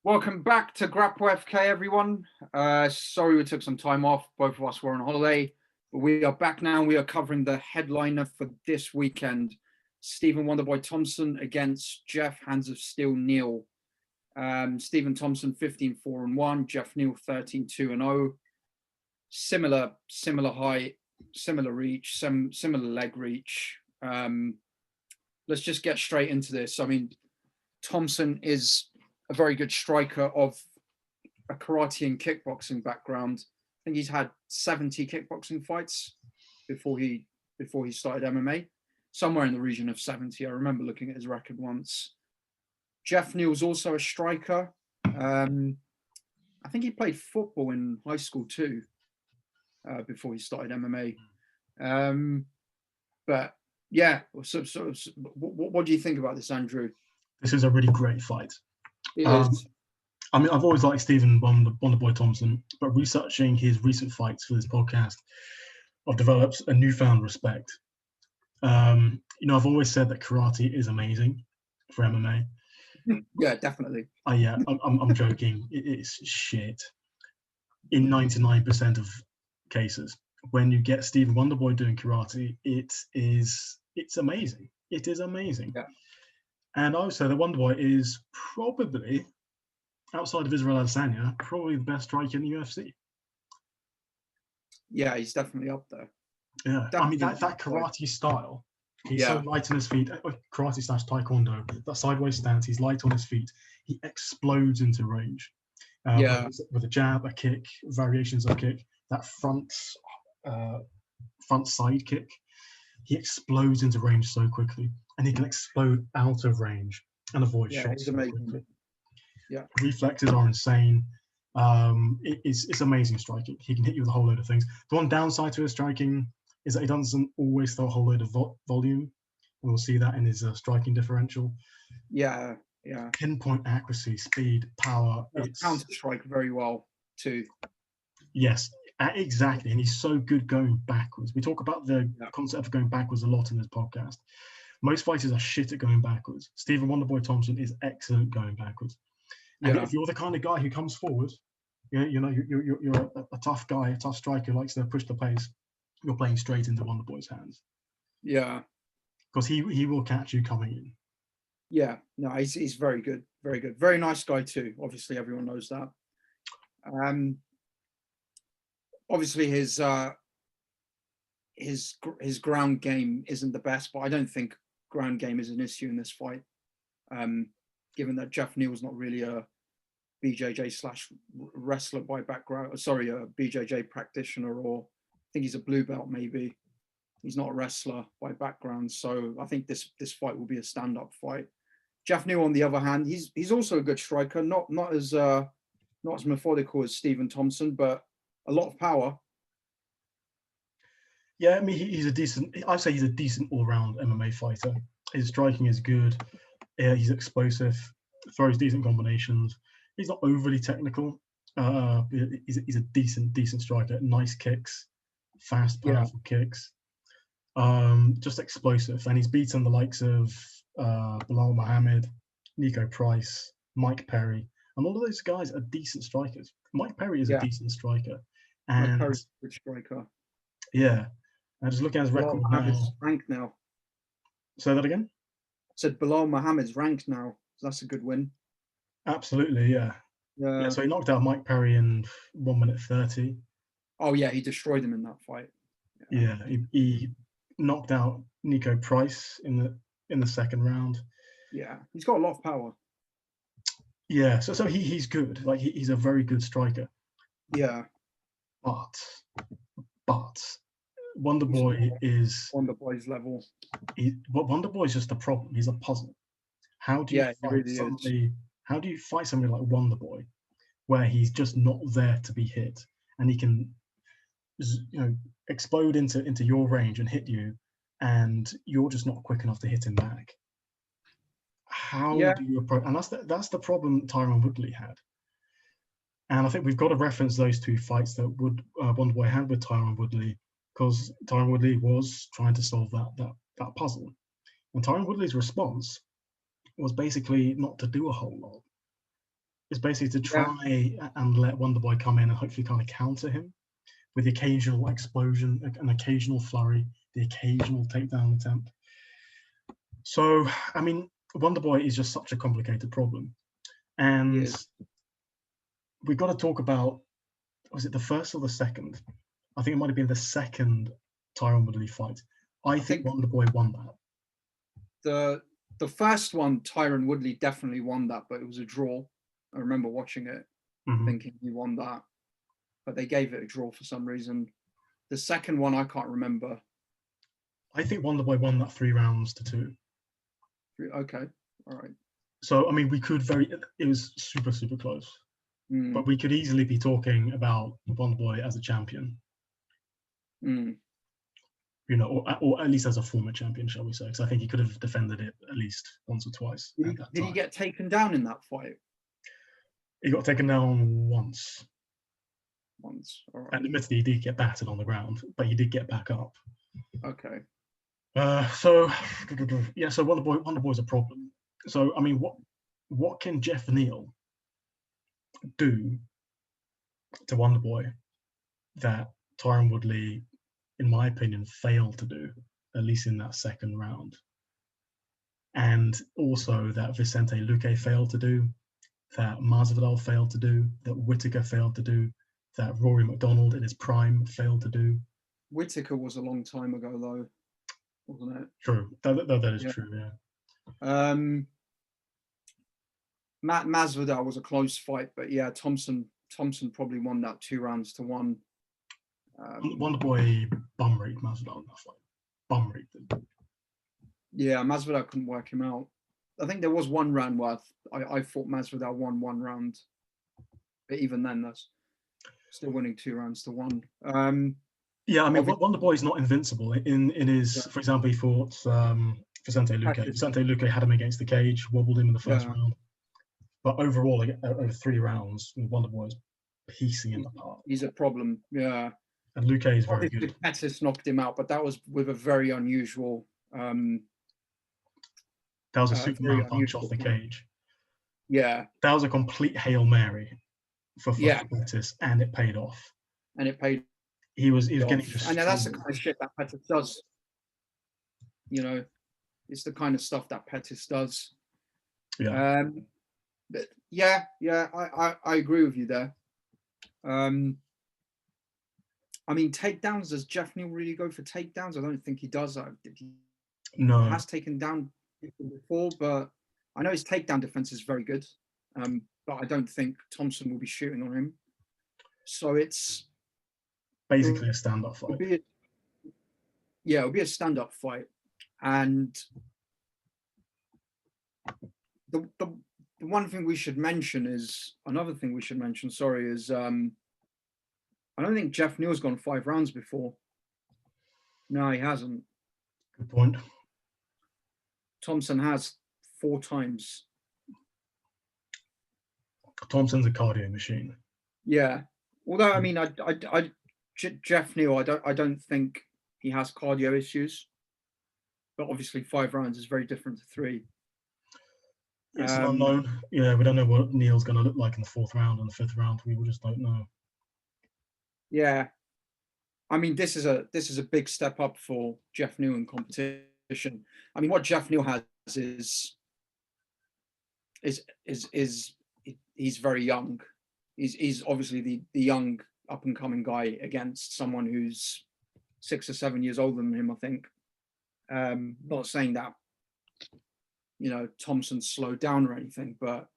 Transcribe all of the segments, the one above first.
Welcome back to Grapple FK, everyone. Sorry we took some time off. Both of us were on holiday, but we are back now. We are covering the headliner for this weekend. Stephen Wonderboy Thompson against Geoff Hands of Steel Neal. Stephen Thompson 15-4-1, Geoff Neal 13-2-0. Similar height, similar reach, similar leg reach. Let's just get straight into this. I mean, Thompson is a very good striker of a karate and kickboxing background. I think he's had 70 kickboxing fights before he started MMA, somewhere in the region of 70. I remember looking at his record once. Geoff Neal's also a striker. I think he played football in high school too, before he started MMA. But yeah, what do you think about this, Andrew? This is a really great fight. It is. I mean, I've always liked Stephen Wonderboy Thompson, but researching his recent fights for this podcast, I've developed a newfound respect. I've always said that karate is amazing for MMA. Yeah, definitely. I'm joking. It's shit. In 99% of cases, when you get Stephen Wonderboy doing karate, it's amazing. It is amazing. Yeah. And I would say that Wonderboy is probably, outside of Israel Adesanya, probably the best striker in the UFC. Yeah, he's definitely up there. Yeah, definitely. I mean, that karate style, he's so light on his feet, karate / taekwondo, that sideways stance, he's light on his feet, he explodes into range. With a jab, a kick, variations of kick, that front side kick, he explodes into range so quickly. And he can explode out of range and avoid shots. So quickly. Yeah, reflexes are insane. It's amazing striking. He can hit you with a whole load of things. The one downside to his striking is that he doesn't always throw a whole load of volume, and we'll see that in his striking differential. Yeah. Pinpoint accuracy, speed, power. It's counter strike very well too. Yes, exactly. And he's so good going backwards. We talk about the concept of going backwards a lot in this podcast. Most fighters are shit at going backwards. Stephen Wonderboy Thompson is excellent going backwards. And if you're the kind of guy who comes forward, you're a tough guy, a tough striker who likes to push the pace, you're playing straight into Wonderboy's hands. Yeah. Because he will catch you coming in. Yeah. No, he's very good. Very good. Very nice guy too. Obviously, everyone knows that. Obviously, his ground game isn't the best, but I don't think ground game is an issue in this fight, given that Geoff Neal's not really a BJJ / wrestler by background. Sorry, a BJJ practitioner, or I think he's a blue belt maybe. He's not a wrestler by background, so I think this fight will be a stand-up fight. Geoff Neal, on the other hand, he's also a good striker, not as methodical as Stephen Thompson, but a lot of power. Yeah, I mean, I'd say he's a decent all-round MMA fighter. His striking is good. He's explosive, throws decent combinations. He's not overly technical. He's a decent striker. Nice kicks, fast, powerful kicks. Just explosive. And he's beaten the likes of Bilal Muhammad, Nico Price, Mike Perry. And all of those guys are decent strikers. Mike Perry is a decent striker. And Mike Perry's a good striker. Yeah. And just looking at his record now. Ranked now. Say that again? I said Bilal Muhammad's ranked now. So that's a good win. Absolutely, yeah. So he knocked out Mike Perry in 1 minute 30. Oh yeah, he destroyed him in that fight. Yeah, he knocked out Nico Price in the second round. Yeah, he's got a lot of power. Yeah, so he's good. Like he's a very good striker. Yeah. But Wonderboy is Wonderboy's level. Wonderboy is just a problem. He's a puzzle. How do you fight somebody like Wonderboy, where he's just not there to be hit, and he can, explode into your range and hit you, and you're just not quick enough to hit him back? How do you approach? And that's the problem Tyron Woodley had. And I think we've got to reference those two fights that Wonderboy had with Tyron Woodley, because Tyron Woodley was trying to solve that puzzle. And Tyron Woodley's response was basically not to do a whole lot. is basically to try and let Wonderboy come in and hopefully kind of counter him with the occasional explosion, an occasional flurry, the occasional takedown attempt. So, I mean, Wonderboy is just such a complicated problem. And we've got to talk about, was it the first or the second? I think it might have been the second Tyron Woodley fight. I think Wonderboy won that. The first one, Tyron Woodley definitely won that, but it was a draw. I remember watching it, thinking he won that, but they gave it a draw for some reason. The second one, I can't remember. I think Wonderboy won that 3-2. Okay, all right. So, I mean, it was super, super close. But we could easily be talking about Wonderboy as a champion. You know, or at least as a former champion, shall we say? Because I think he could have defended it at least once or twice. Did he get taken down in that fight? He got taken down once. All right. And admittedly, he did get battered on the ground, but he did get back up. Okay. So Wonderboy's a problem. So, I mean, what can Geoff Neal do to Wonderboy that Tyron Woodley, in my opinion, failed to do, at least in that second round? And also that Vicente Luque failed to do, that Masvidal failed to do, that Whittaker failed to do, that Rory McDonald in his prime failed to do. Whittaker was a long time ago, though, wasn't it? True. That is true, yeah. Masvidal was a close fight, but yeah, Thompson probably won that 2-1. Wonderboy bum-raped Masvidal in that fight. Bum-raped him. Yeah, Masvidal couldn't work him out. I think there was one round where I thought Masvidal won one round, but even then, that's still winning 2-1. Yeah, I mean, Wonderboy is not invincible. In his, for example, he fought Vicente Luque. Vicente Luque had him against the cage, wobbled him in the first round. But overall, over 3 rounds, Wonderboy is piecing him apart. He's a problem, yeah. And Luque is very good. Pettis knocked him out, but that was with a very unusual. That was a Superman punch off the cage. Yeah. That was a complete Hail Mary for Pettis, and it paid off. He was getting just. And that's the kind of shit that Pettis does. You know, it's the kind of stuff that Pettis does. Yeah. But I agree with you there. I mean, takedowns. Does Geoff Neal really go for takedowns? I don't think he does. No. He has taken down people before, but I know his takedown defense is very good. But I don't think Thompson will be shooting on him. So it's basically a stand-up fight. It'll be a stand-up fight. And the one thing we should mention is I don't think Geoff Neal's gone 5 rounds before. No, he hasn't. Good point. Thompson has 4 times. Thompson's a cardio machine. Yeah. Although, I mean, Geoff Neal, I don't think he has cardio issues. But obviously 5 rounds is very different to 3. It's an unknown. Yeah, we don't know what Neal's going to look like in the 4th round and the 5th round. We just don't know. Yeah. I mean, this is a big step up for Geoff Neal in competition. I mean, what Geoff Neal has is he's very young. He's obviously the young up and coming guy against someone who's 6 or 7 years older than him, I think. Not saying that, you know, Thompson's slowed down or anything, but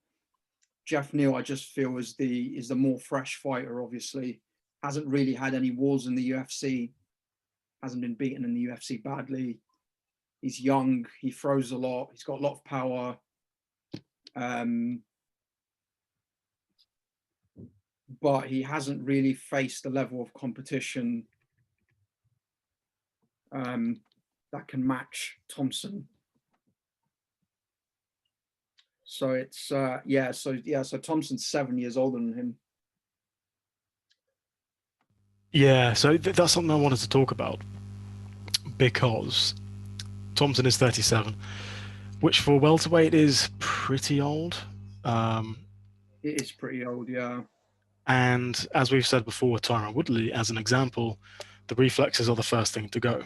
Geoff Neal, I just feel is the more fresh fighter. Obviously, hasn't really had any wars in the UFC, hasn't been beaten in the UFC badly. He's young, he throws a lot, he's got a lot of power. But he hasn't really faced the level of competition that can match Thompson. So it's so Thompson's 7 years older than him. Yeah, so that's something I wanted to talk about, because Thompson is 37, which for welterweight is pretty old. It is pretty old, yeah. And as we've said before with Tyron Woodley, as an example, the reflexes are the first thing to go.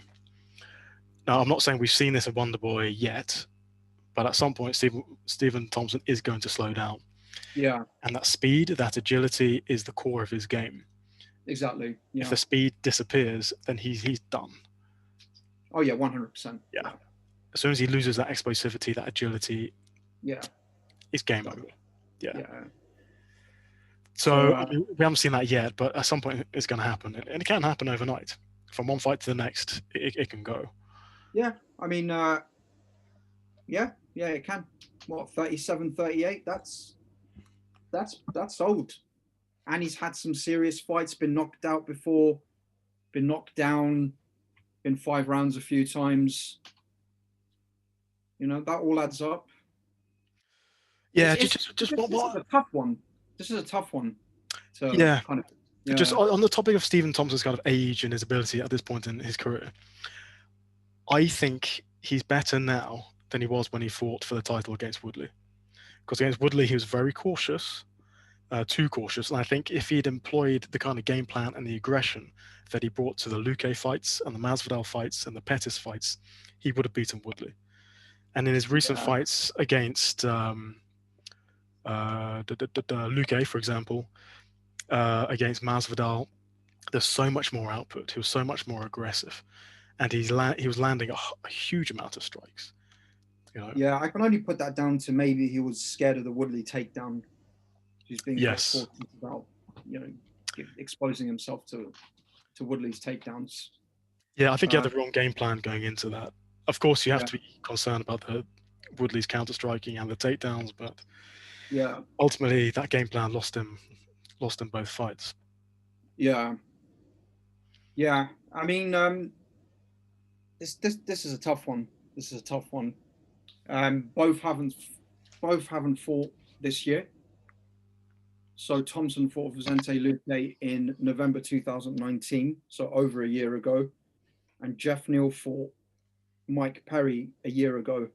Now, I'm not saying we've seen this in Wonderboy yet, but at some point, Stephen Thompson is going to slow down. Yeah, And that speed, that agility is the core of his game. exactly. Yeah. If the speed disappears, then he's done. Oh yeah, 100%. Yeah. As soon as he loses that explosivity, that agility, Yeah. it's game over. Yeah. Yeah. So I mean, we haven't seen that yet, but at some point it's going to happen, and it can happen overnight. From one fight to the next, it can go. Yeah, I mean, yeah, it can. What, 37, 38? That's old. And he's had some serious fights, been knocked out before, been knocked down, been 5 rounds a few times. You know, that all adds up. Yeah, This is a tough one. This is a tough one. So yeah. kind of, yeah. Just on the topic of Stephen Thompson's kind of age and his ability at this point in his career, I think he's better now than he was when he fought for the title against Woodley. Because against Woodley, he was very cautious, too cautious. And I think if he'd employed the kind of game plan and the aggression that he brought to the Luque fights and the Masvidal fights and the Pettis fights, he would have beaten Woodley. And in his recent fights against Luque, for example, against Masvidal, there's so much more output. He was so much more aggressive, and he was landing a huge amount of strikes. You know? Yeah, I can only put that down to maybe he was scared of the Woodley takedown. He's being cautious about, you know, exposing himself to Woodley's takedowns. Yeah, I think he had the wrong game plan going into that. Of course, you have to be concerned about the Woodley's counter striking and the takedowns, but ultimately that game plan lost him both fights. Yeah. I mean, this is a tough one. This is a tough one. Both haven't fought this year. So Thompson fought Vicente Luque in November 2019, so over a year ago, and Geoff Neal fought Mike Perry a year ago.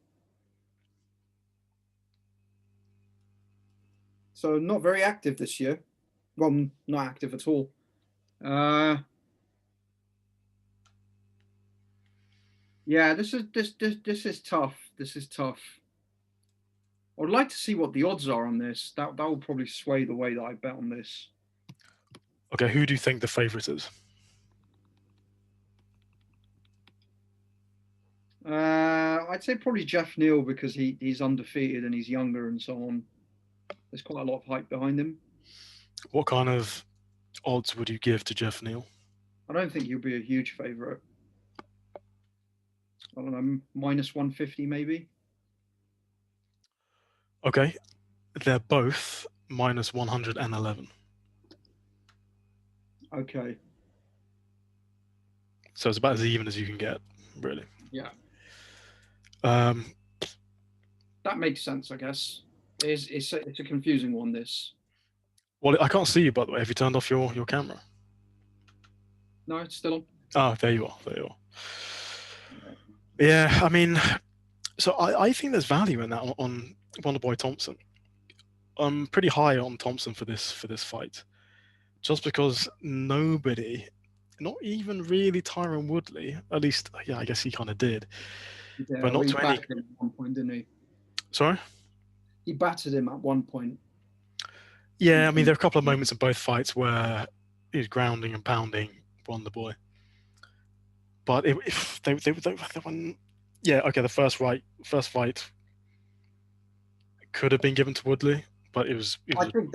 So not very active this year. Well, not active at all. Yeah, this is tough. This is tough. I would like to see what the odds are on this. That will probably sway the way that I bet on this. Okay, who do you think the favourite is? I'd say probably Geoff Neal because he's undefeated and he's younger and so on. There's quite a lot of hype behind him. What kind of odds would you give to Geoff Neal? I don't think he'll be a huge favourite. I don't know, minus 150 maybe. Okay, they're both minus 111. Okay. So it's about as even as you can get, really. Yeah. That makes sense, I guess. It's a confusing one, this. Well, I can't see you, by the way. Have you turned off your camera? No, it's still on. Oh, there you are. There you are. Yeah, I mean, so I think there's value in that on Wonderboy Thompson. I'm pretty high on Thompson for this fight, just because nobody, not even really Tyron Woodley, at least, yeah, I guess he kind of did, but not to any. Him at one point, didn't he? Sorry? He battered him at one point. Yeah, I mean, there are a couple of moments in both fights where he was grounding and pounding Wonderboy. But if they won, yeah, okay, the first fight could have been given to Woodley, but it was. I think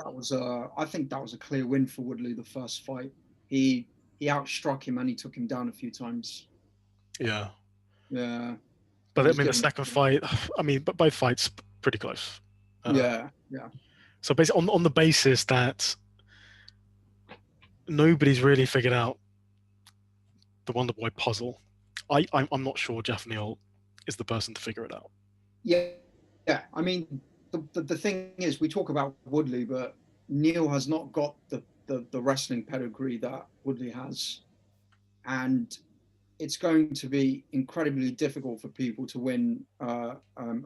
that was a clear win for Woodley. The first fight, he outstruck him and he took him down a few times. Yeah. Yeah. But I mean, the second fight, I mean, but both fights pretty close. Yeah. So basically, on the basis that nobody's really figured out the Wonderboy puzzle, I'm not sure Geoff Neal is the person to figure it out. Yeah. I mean, the thing is, we talk about Woodley, but Neal has not got the wrestling pedigree that Woodley has, and it's going to be incredibly difficult for people to win a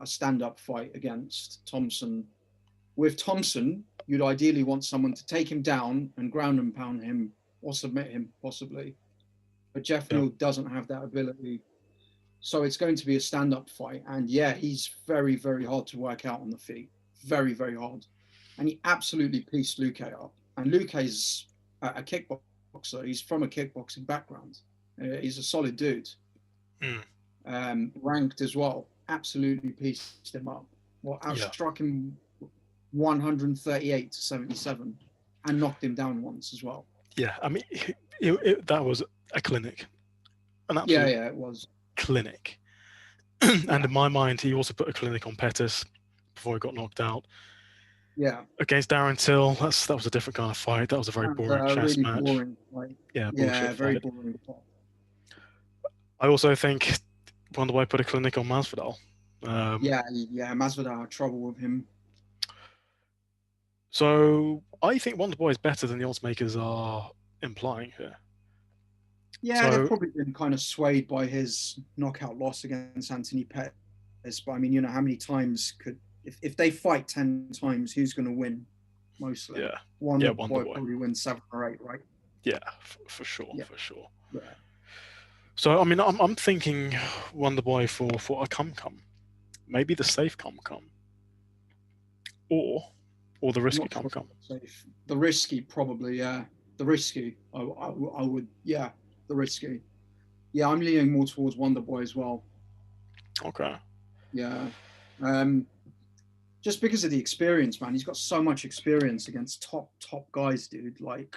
stand-up fight against Thompson With Thompson, you'd ideally want someone to take him down and ground and pound him or submit him, possibly. But Geoff Neal doesn't have that ability. So it's going to be a stand-up fight. And yeah, he's very, very hard to work out on the feet. Very, very hard. And he absolutely pieced Luque up. And Luque's a kickboxer. He's from a kickboxing background. He's a solid dude. Ranked as well. Absolutely pieced him up. Well, outstruck him 138 to 77 and knocked him down once as well. Yeah, I mean, that was a clinic. An absolute it was. Clinic. And in my mind, he also put a clinic on Pettis before he got knocked out. Yeah. Against Darren Till, that was a different kind of fight. That was a very boring chess really match. Boring fight. Yeah, very fight. boring fight. I also think Wonderboy put a clinic on Masvidal. Masvidal had trouble with him. So I think Wonderboy is better than the odds makers are implying here. Yeah, they've probably been kind of swayed by his knockout loss against Anthony Pettis. But I mean, how many times if they fight 10 times, who's going to win? Mostly. Yeah. Wonderboy probably wins 7 or 8, right? Yeah, for sure. For sure. Yeah. So, I mean, I'm thinking Wonderboy for a come. Maybe the safe come. Or the risky come. The risky, probably, yeah. The risky. I would, yeah. The risky. Yeah, I'm leaning more towards Wonderboy as well. Okay. Yeah. Just because of the experience, man. He's got so much experience against top guys, dude. Like,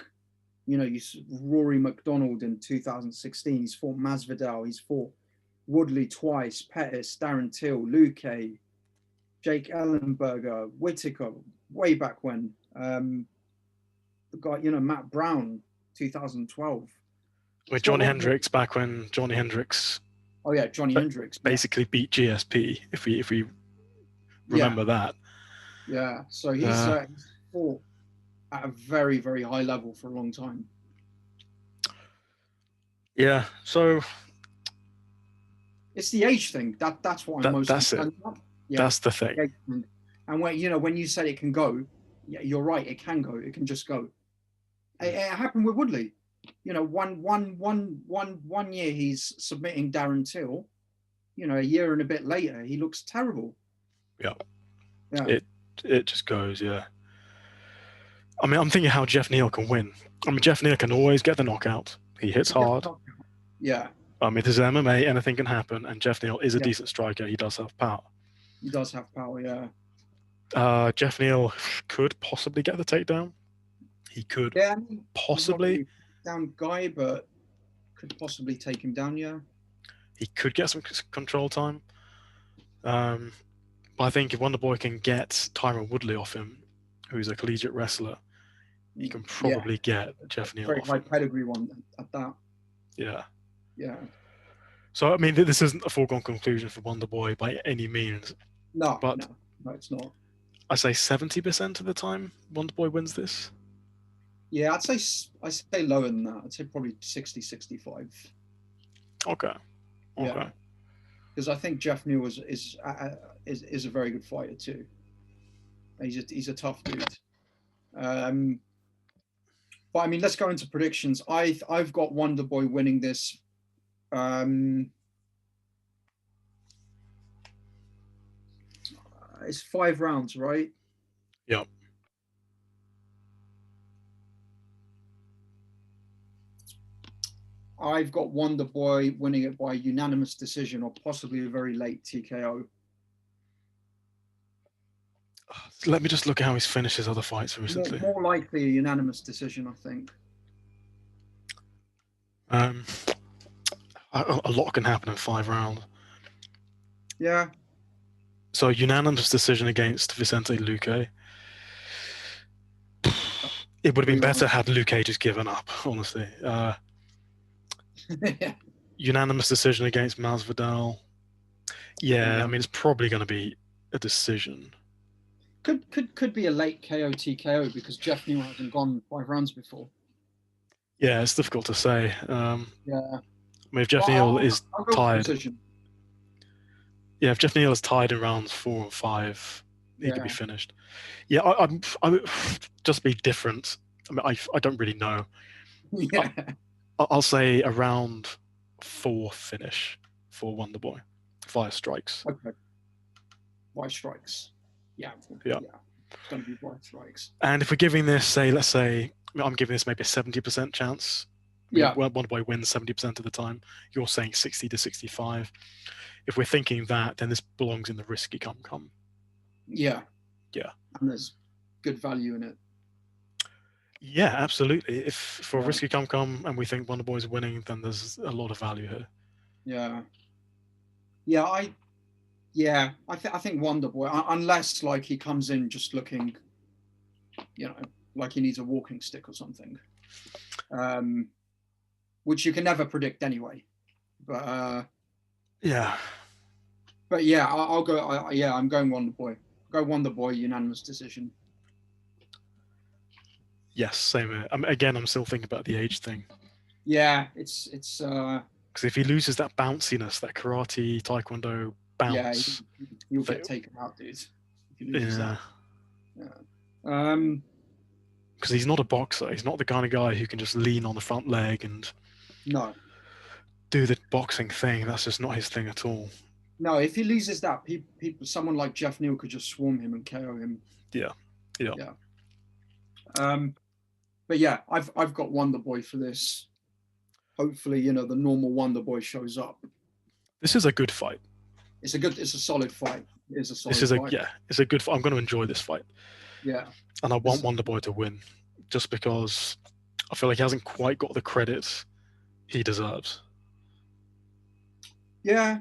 Rory McDonald in 2016. He's fought Masvidal. He's fought Woodley twice. Pettis, Darren Till, Luque, Jake Ellenberger, Whittaker, way back when. The guy, Matt Brown, 2012. With Johnny Hendricks, back when Johnny Hendricks. Oh yeah, Johnny Hendricks basically beat GSP. If we remember that. Yeah, so he's fought at a very, very high level for a long time. Yeah, so it's the age thing. That's what I'm most. That's it. Yeah, that's the thing. And when you said it can go, yeah, you're right. It can go. It can just go. It happened with Woodley. One year he's submitting Darren Till. A year and a bit later he looks terrible. Yeah. It just goes. Yeah. I mean, I'm thinking how Geoff Neal can win. I mean, Geoff Neal can always get the knockout. He hits hard. Yeah. I mean, this is MMA. Anything can happen. And Geoff Neal is a decent striker. He does have power. He does have power. Yeah. Geoff Neal could possibly get the takedown. He could possibly down guy, but could possibly take him down. Yeah. He could get some control time. But I think if Wonderboy can get Tyron Woodley off him, who's a collegiate wrestler, he can probably get Geoff Neal very off high him. Pedigree one at that. Yeah. Yeah. So I mean, this isn't a foregone conclusion for Wonderboy by any means. No, it's not. I say 70% of the time Wonderboy wins this. Yeah, I'd say lower than that. I'd say probably 60, 65. Okay. Yeah. Because I think Geoff Neal is a very good fighter too. He's a tough dude. But I mean, let's go into predictions. I've got Wonderboy winning this. It's 5 rounds, right? Yeah. I've got Wonderboy winning it by unanimous decision or possibly a very late TKO. Let me just look at how he's finished his other fights recently. More likely a unanimous decision, I think. A lot can happen in 5 rounds. Yeah. So unanimous decision against Vicente Luque. It would have been better had Luque just given up, honestly. Unanimous decision against Masvidal. Yeah, I mean, it's probably going to be a decision. Could be a late KO TKO because Geoff Neal hasn't gone 5 rounds before. Yeah, it's difficult to say. Yeah. I mean, if Geoff Neal is tired. Yeah, if Geoff Neal is tied in rounds 4 and 5, He could Yeah. be finished. Yeah, I'm just be different. I mean, I don't really know. Yeah. I'll say around 4 finish for Wonderboy via strikes. Okay. White strikes. Yeah. Yeah. It's going to be white strikes. And if we're giving this, let's say, I'm giving this maybe a 70% chance. Yeah. Wonderboy wins 70% of the time. You're saying 60 to 65. If we're thinking that, then this belongs in the risky come. Yeah. Yeah. And there's good value in it. Yeah, absolutely. If for Yeah. risky come and we think Wonderboy's winning, then there's a lot of value here. Yeah. Yeah. I think Wonderboy, unless like he comes in just looking, like he needs a walking stick or something, which you can never predict anyway. But yeah. But yeah, I'll go. I'm going Wonderboy. Go Wonderboy, unanimous decision. Yes, same here. Again, I'm still thinking about the age thing. Yeah, it's because if he loses that bounciness, that karate, taekwondo bounce, you'll get taken out, dude. If he loses that. Yeah. Because he's not a boxer. He's not the kind of guy who can just lean on the front leg and do the boxing thing. That's just not his thing at all. No, if he loses that, someone like Geoff Neal could just swarm him and KO him. Yeah. But yeah, I've got Wonderboy for this. Hopefully, the normal Wonderboy shows up. This is a good fight. It's a solid fight. It's a good fight. I'm going to enjoy this fight. Yeah. And I want Wonderboy to win, just because I feel like he hasn't quite got the credit he deserves. Yeah.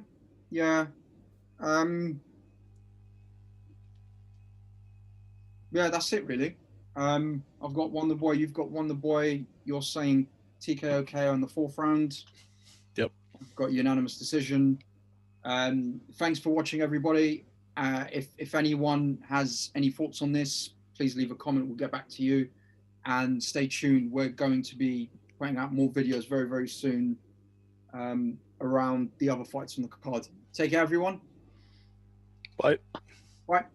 That's it really. I've got Wonderboy. You've got Wonderboy. You're saying TKO KO in the 4th round. Yep. I've got unanimous decision. Thanks for watching, everybody. If anyone has any thoughts on this, please leave a comment. We'll get back to you. And stay tuned. We're going to be putting out more videos very, very soon around the other fights on the card. Take care, everyone. Bye. Bye.